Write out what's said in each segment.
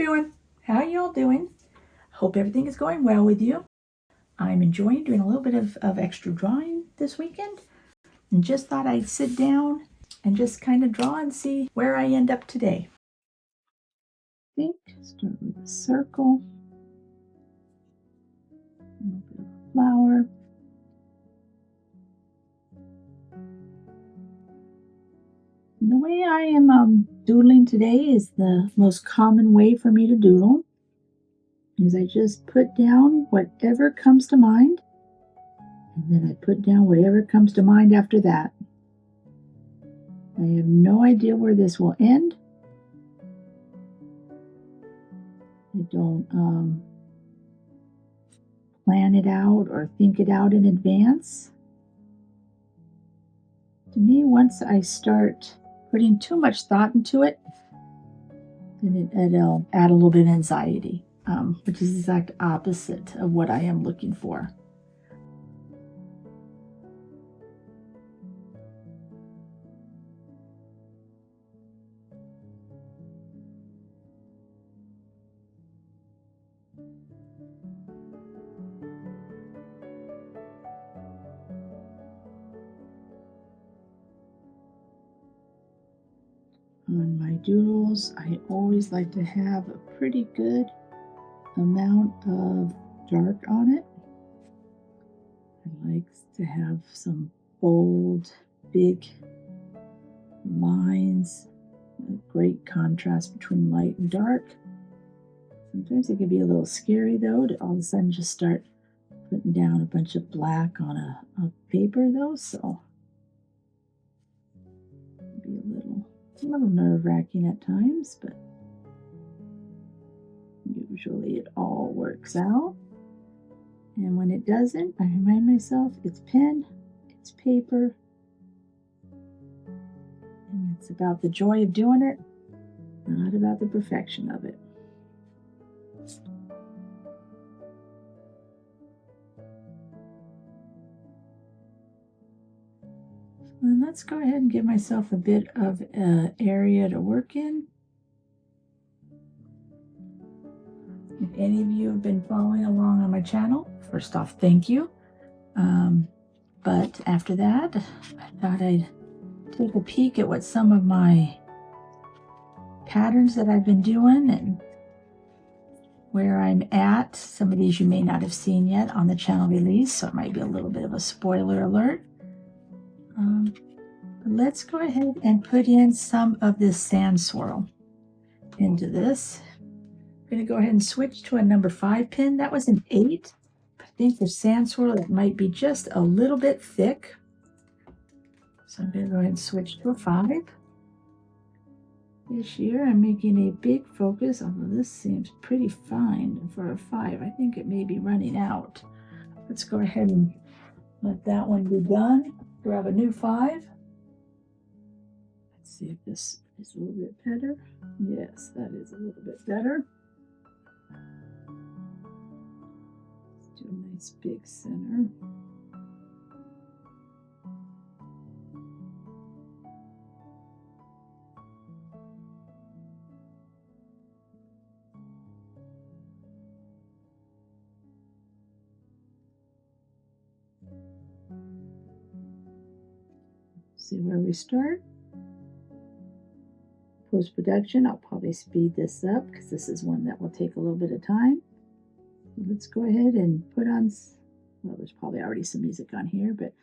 everyone, how y'all doing? Hope everything is going well with you. I'm enjoying doing a little bit of extra drawing this weekend and just thought I'd sit down and just kind of draw and see where I end up today. I think start with a circle, a little bit of a flower. And the way I am doodling today is the most common way for me to doodle. Is I just put down whatever comes to mind, and then I put down whatever comes to mind after that. I have no idea where this will end. I don't plan it out or think it out in advance. To me, once I start putting too much thought into it, then it'll add a little bit of anxiety, which is the exact opposite of what I am looking for. On my doodles, I always like to have a pretty good amount of dark on it. I like to have some bold, big lines, a great contrast between light and dark. Sometimes it can be a little scary though to all of a sudden just start putting down a bunch of black on a paper though, so it can be a little nerve-wracking at times, but usually it all works out. And when it doesn't, I remind myself it's pen, it's paper, and it's about the joy of doing it, not about the perfection of it. And let's go ahead and give myself a bit of area to work in. If any of you have been following along on my channel, first off, thank you. But after that, I thought I'd take a peek at what some of my patterns that I've been doing and where I'm at. Some of these you may not have seen yet on the channel release, so it might be a little bit of a spoiler alert. But let's go ahead and put in some of this sand swirl into this. I'm going to go ahead and switch to a number 5 pin. That was an 8. I think for sand swirl it might be just a little bit thick. So I'm going to go ahead and switch to a 5. This year I'm making a big focus, although this seems pretty fine for a 5. I think it may be running out. Let's go ahead and let that one be done. Grab a new 5. Let's see if this is a little bit better. Yes, that is a little bit better. Let's do a nice big center. See where we start. Post-production, I'll probably speed this up because this is one that will take a little bit of time. So let's go ahead and put on, well, there's probably already some music on here, but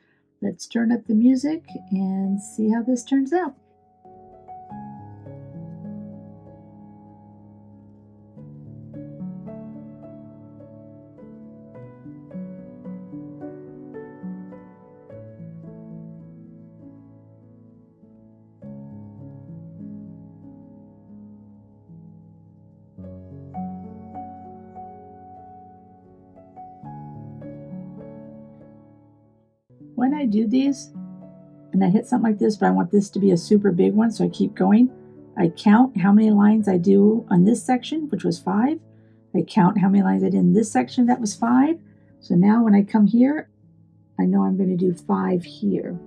let's turn up the music and see how this turns out. When I do these, and I hit something like this, but I want this to be a super big one, so I keep going, I count how many lines I do on this section, which was 5. I count how many lines I did in this section, that was 5. So now when I come here, I know I'm going to do 5 here.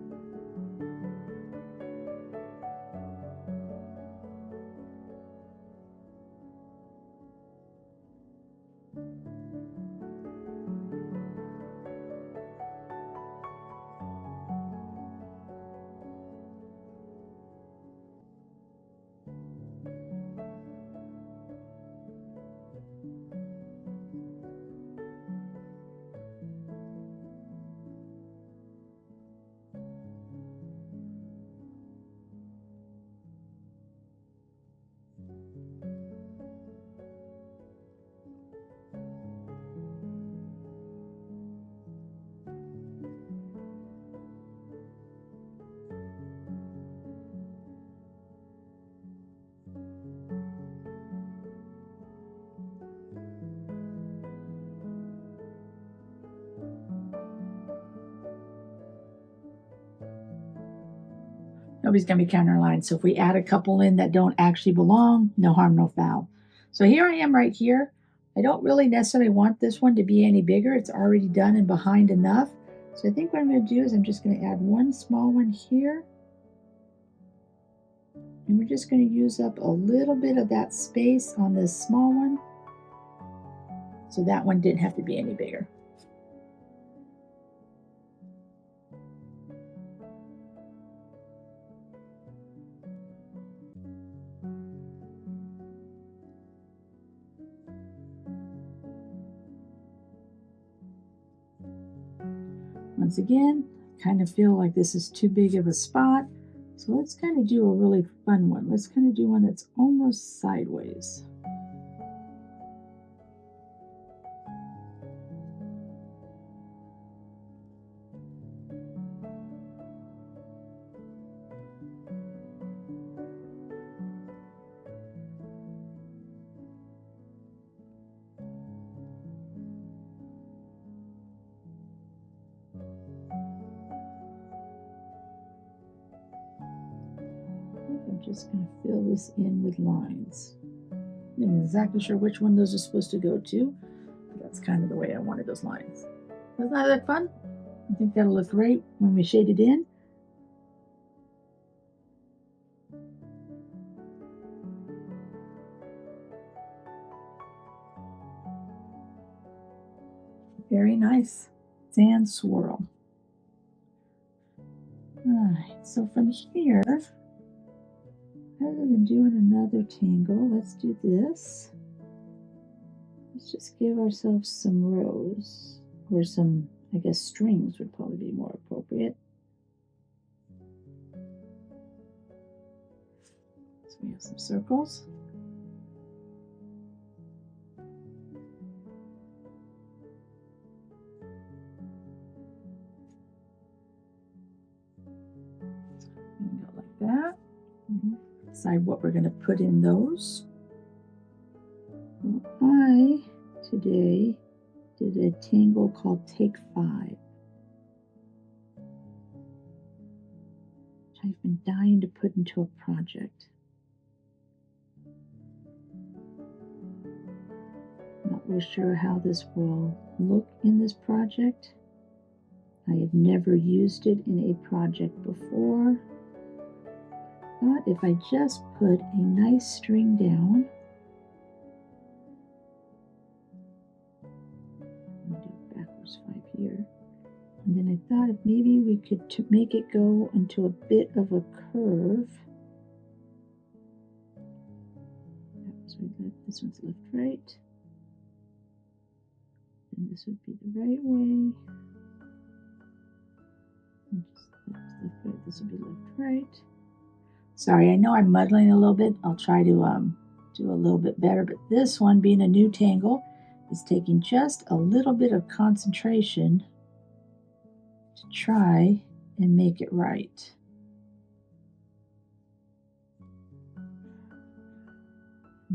Nobody's going to be counting our lines. So if we add a couple in that don't actually belong, no harm, no foul. So here I am right here. I don't really necessarily want this one to be any bigger. It's already done and behind enough. So I think what I'm going to do is I'm just going to add one small one here. And we're just going to use up a little bit of that space on this small one. So that one didn't have to be any bigger. Once again, I kind of feel like this is too big of a spot. So let's kind of do a really fun one. Let's kind of do one that's almost sideways. I'm just going to fill this in with lines. I'm not exactly sure which one those are supposed to go to, but that's kind of the way I wanted those lines. Doesn't that look fun? I think that'll look great when we shade it in. Very nice. Sand swirl. Alright, so from here, rather than doing another tangle, let's do this. Let's just give ourselves some rows, or some, I guess, strings would probably be more appropriate. So we have some circles. And go like that. Decide what we're going to put in those. Well, I today did a tangle called Take 5, which I've been dying to put into a project. Not really sure how this will look in this project. I have never used it in a project before. But if I just put a nice string down, I'm going to do backwards 5 here, and then I thought if maybe we could make it go into a bit of a curve. This one's left, right, and this would be the right way. And just left, right. This would be left, right. Sorry, I know I'm muddling a little bit. I'll try to do a little bit better, but this one, being a new tangle, is taking just a little bit of concentration to try and make it right.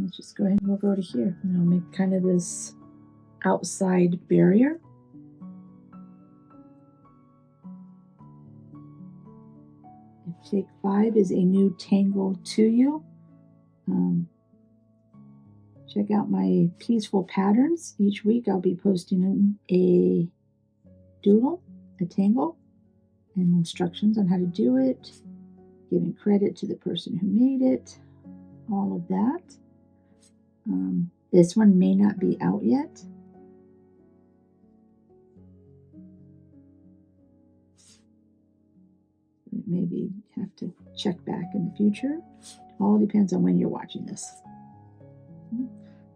Let's just go ahead and we'll go to here. And I'll make kind of this outside barrier. If Take 5 is a new tangle to you, check out my peaceful patterns. Each week I'll be posting a doodle, a tangle, and instructions on how to do it, giving credit to the person who made it, all of that. This one may not be out yet. Maybe have to check back in the future. All depends on when you're watching this.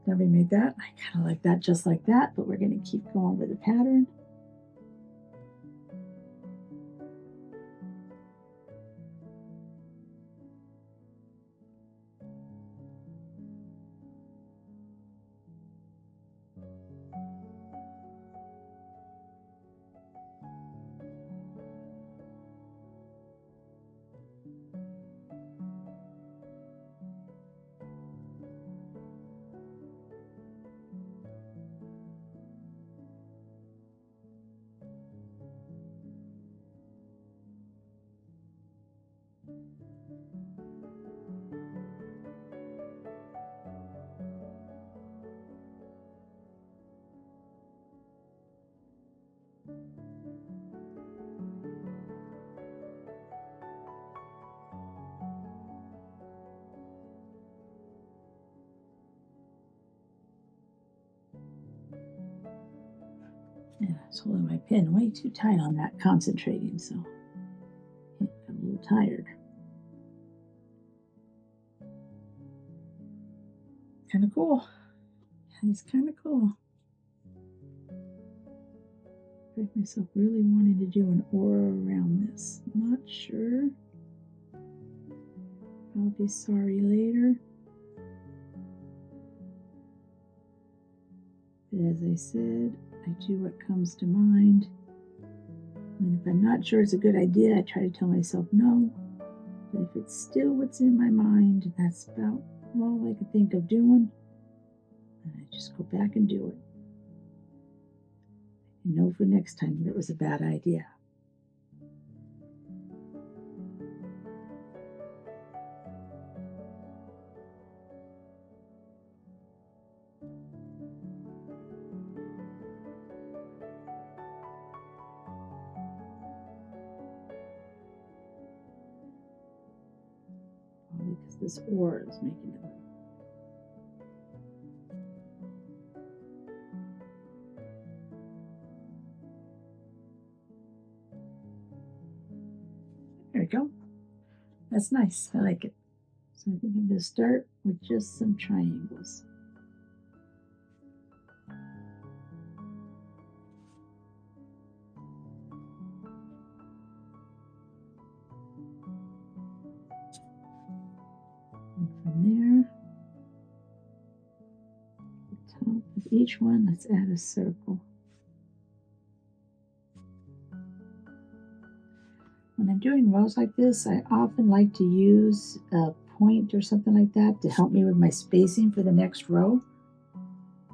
Never made that. I kind of like that just like that, but we're going to keep going with the pattern. Yeah, I was holding my pen way too tight on that, concentrating, so I got a little tired. Kind of cool. It's kind of cool. I find myself really wanting to do an aura around this. Not sure. I'll be sorry later. But as I said, I do what comes to mind. And if I'm not sure it's a good idea, I try to tell myself no. But if it's still what's in my mind, that's about all I could think of doing, and I just go back and do it. I know for next time that it was a bad idea. Probably because this aura is making it. There we go. That's nice. I like it. So I think I'm going to start with just some triangles. And from there, the top of each one, let's add a circle. When I'm doing rows like this, I often like to use a point or something like that to help me with my spacing for the next row.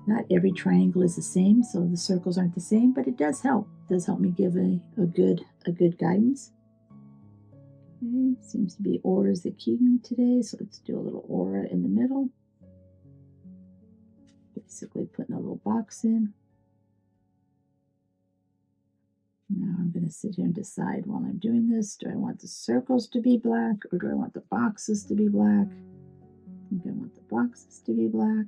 Not every triangle is the same, so the circles aren't the same, but it does help. It does help me give a good guidance. Okay, seems to be aura is the key today, so let's do a little aura in the middle. Basically putting a little box in. Now I'm going to sit here and decide while I'm doing this, do I want the circles to be black or do I want the boxes to be black? I think I want the boxes to be black.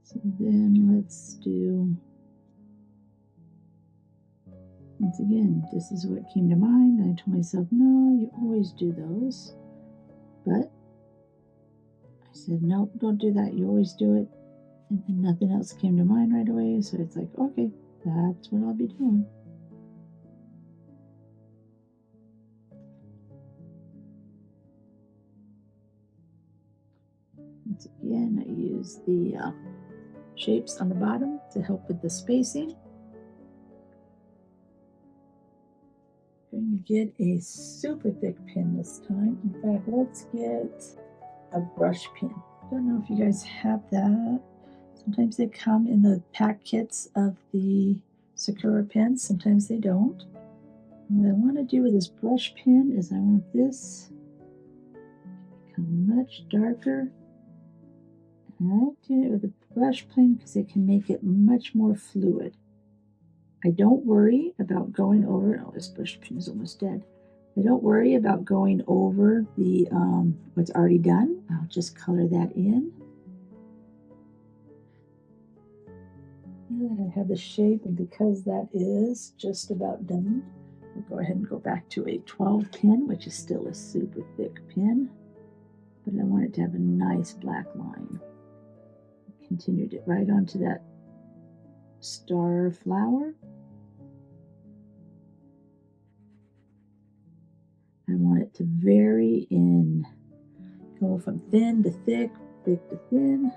So then let's do, once again, this is what came to mind. I told myself, no, you always do those. But I said, nope, don't do that. You always do it. And then nothing else came to mind right away. So it's like, okay, that's what I'll be doing. Once again, I use the shapes on the bottom to help with the spacing. Going to get a super thick pin this time. In fact, let's get a brush pin. Don't know if you guys have that. Sometimes they come in the pack kits of the Sakura pens, sometimes they don't. And what I want to do with this brush pen is I want this to become much darker. And I like doing it with a brush pen because it can make it much more fluid. I don't worry about going over, oh, this brush pen is almost dead. I don't worry about going over the what's already done. I'll just color that in. Now that I have the shape, and because that is just about done, we'll go ahead and go back to a 12 pin, which is still a super thick pin, but I want it to have a nice black line. Continued it right onto that star flower. I want it to vary in, go from thin to thick, thick to thin.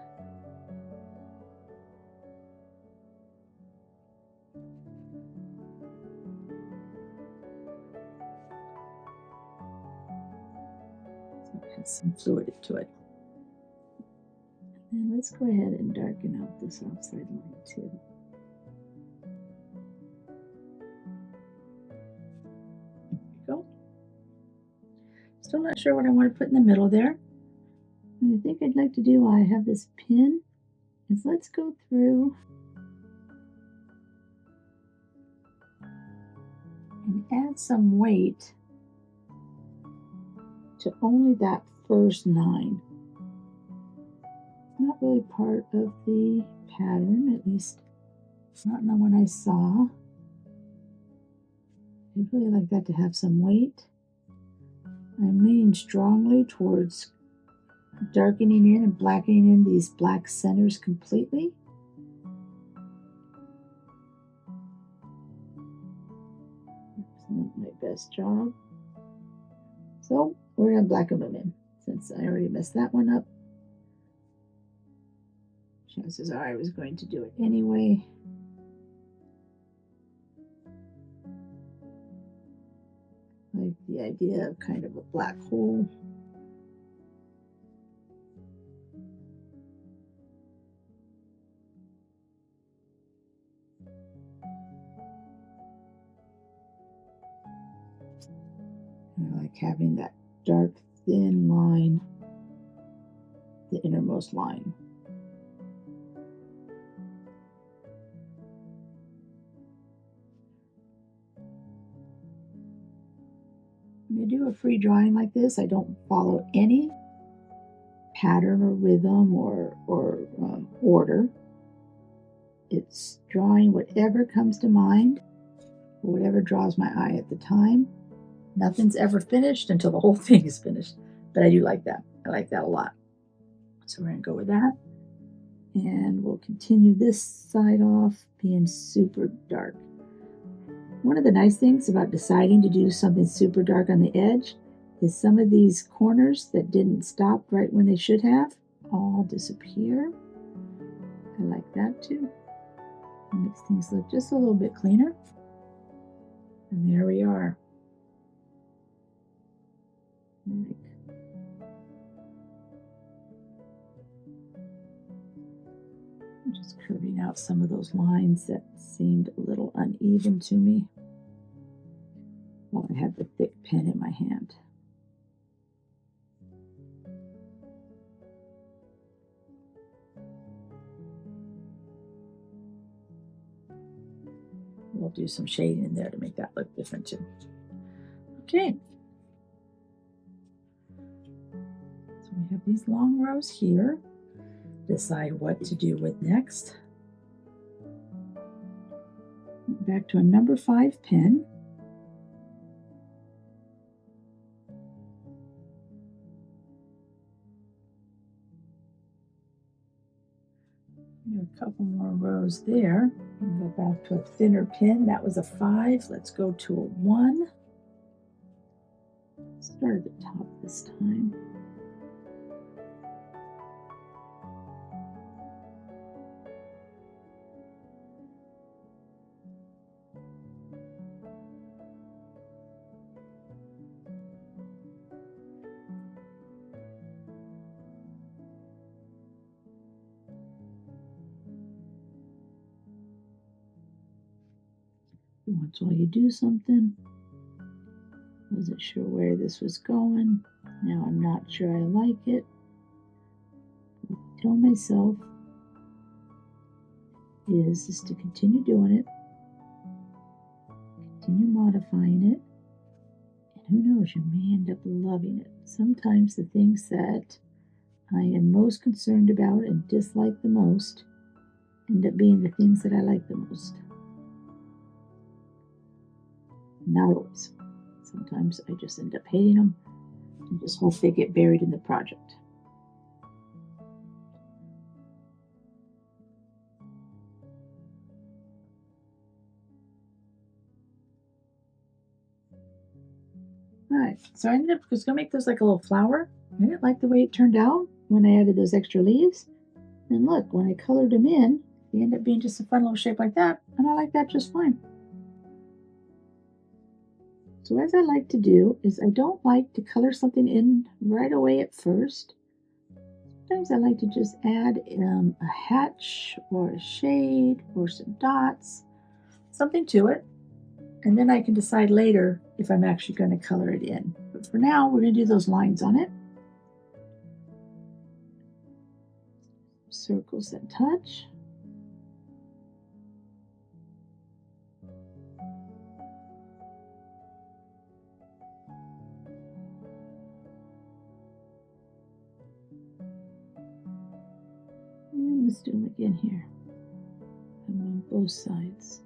So it has some fluidity to it. And let's go ahead and darken out this outside line too. There we go. Still not sure what I want to put in the middle there. What I think I'd like to do while I have this pin is let's go through and add some weight to only that first 9. It's not really part of the pattern, at least not in the one I saw. I'd really like that to have some weight. I'm leaning strongly towards darkening in and blackening in these black centers completely. That's not my best job. So we're going to blacken them in since I already messed that one up. Chances are I was going to do it anyway. Like the idea of kind of a black hole. I like having that dark, thin line, the innermost line. When I do a free drawing like this, I don't follow any pattern or rhythm or order. It's drawing whatever comes to mind, or whatever draws my eye at the time. Nothing's ever finished until the whole thing is finished, but I do like that. I like that a lot. So we're going to go with that, and we'll continue this side off being super dark. One of the nice things about deciding to do something super dark on the edge is some of these corners that didn't stop right when they should have all disappear. I like that too. It makes things look just a little bit cleaner. And there we are. I'm just curving out some of those lines that seemed a little uneven to me while I have the thick pen in my hand. We'll do some shading in there to make that look different too. Okay. So we have these long rows here. Decide what to do with next. Back to a number 5 pen. A couple more rows there. Go back to a thinner pin. That was a 5. Let's go to a 1. Start at the top this time. Once while you do something, wasn't sure where this was going. Now I'm not sure I like it. Tell myself is to continue doing it, continue modifying it, and who knows, you may end up loving it. Sometimes the things that I am most concerned about and dislike the most end up being the things that I like the most. Not always. Sometimes I just end up hating them and just hope they get buried in the project. Alright, so I ended up just gonna make those like a little flower. I didn't like the way it turned out when I added those extra leaves. And look, when I colored them in, they end up being just a fun little shape like that, and I like that just fine. So as I like to do is I don't like to color something in right away at first. Sometimes I like to just add a hatch or a shade or some dots, something to it, and then I can decide later if I'm actually going to color it in. But for now, we're going to do those lines on it. Circles and touch. And let's do them again here. I'm on both sides.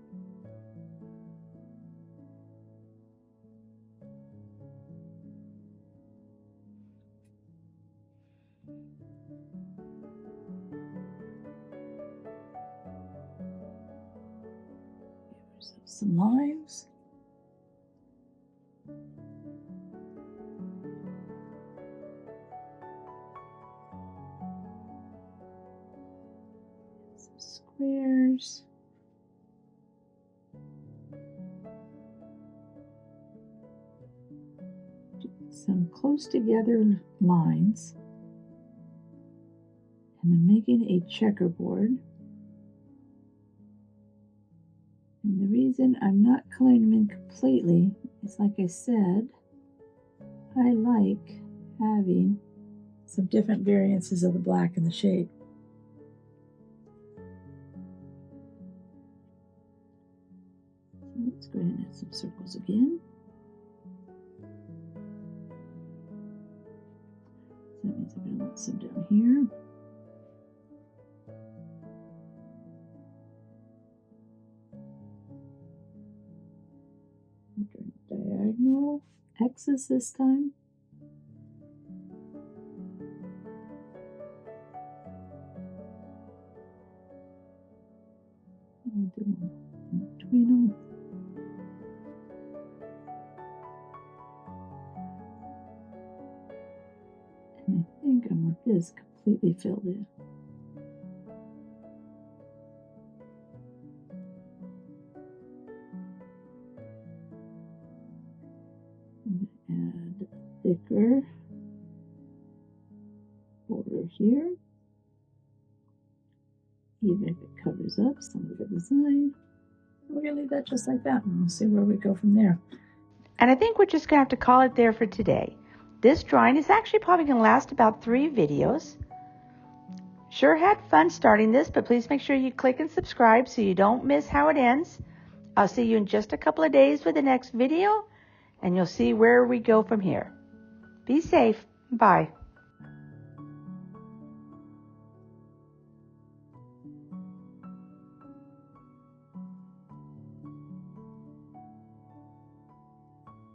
Some lines. Some squares. Some close together lines. And I'm making a checkerboard. And the reason I'm not coloring them in completely is, like I said, I like having some different variances of the black and the shade. So let's go ahead and add some circles again. So that means I'm going to want some down here. Diagonal X's this time. I'll do one in between them. And I think I want this completely filled in. Add a thicker border here, even if it covers up some of the design. We're going to leave that just like that, and we'll see where we go from there. And I think we're just going to have to call it there for today. This drawing is actually probably going to last about 3 videos. Sure had fun starting this, but please make sure you click and subscribe so you don't miss how it ends. I'll see you in just a couple of days with the next video, and you'll see where we go from here. Be safe. Bye.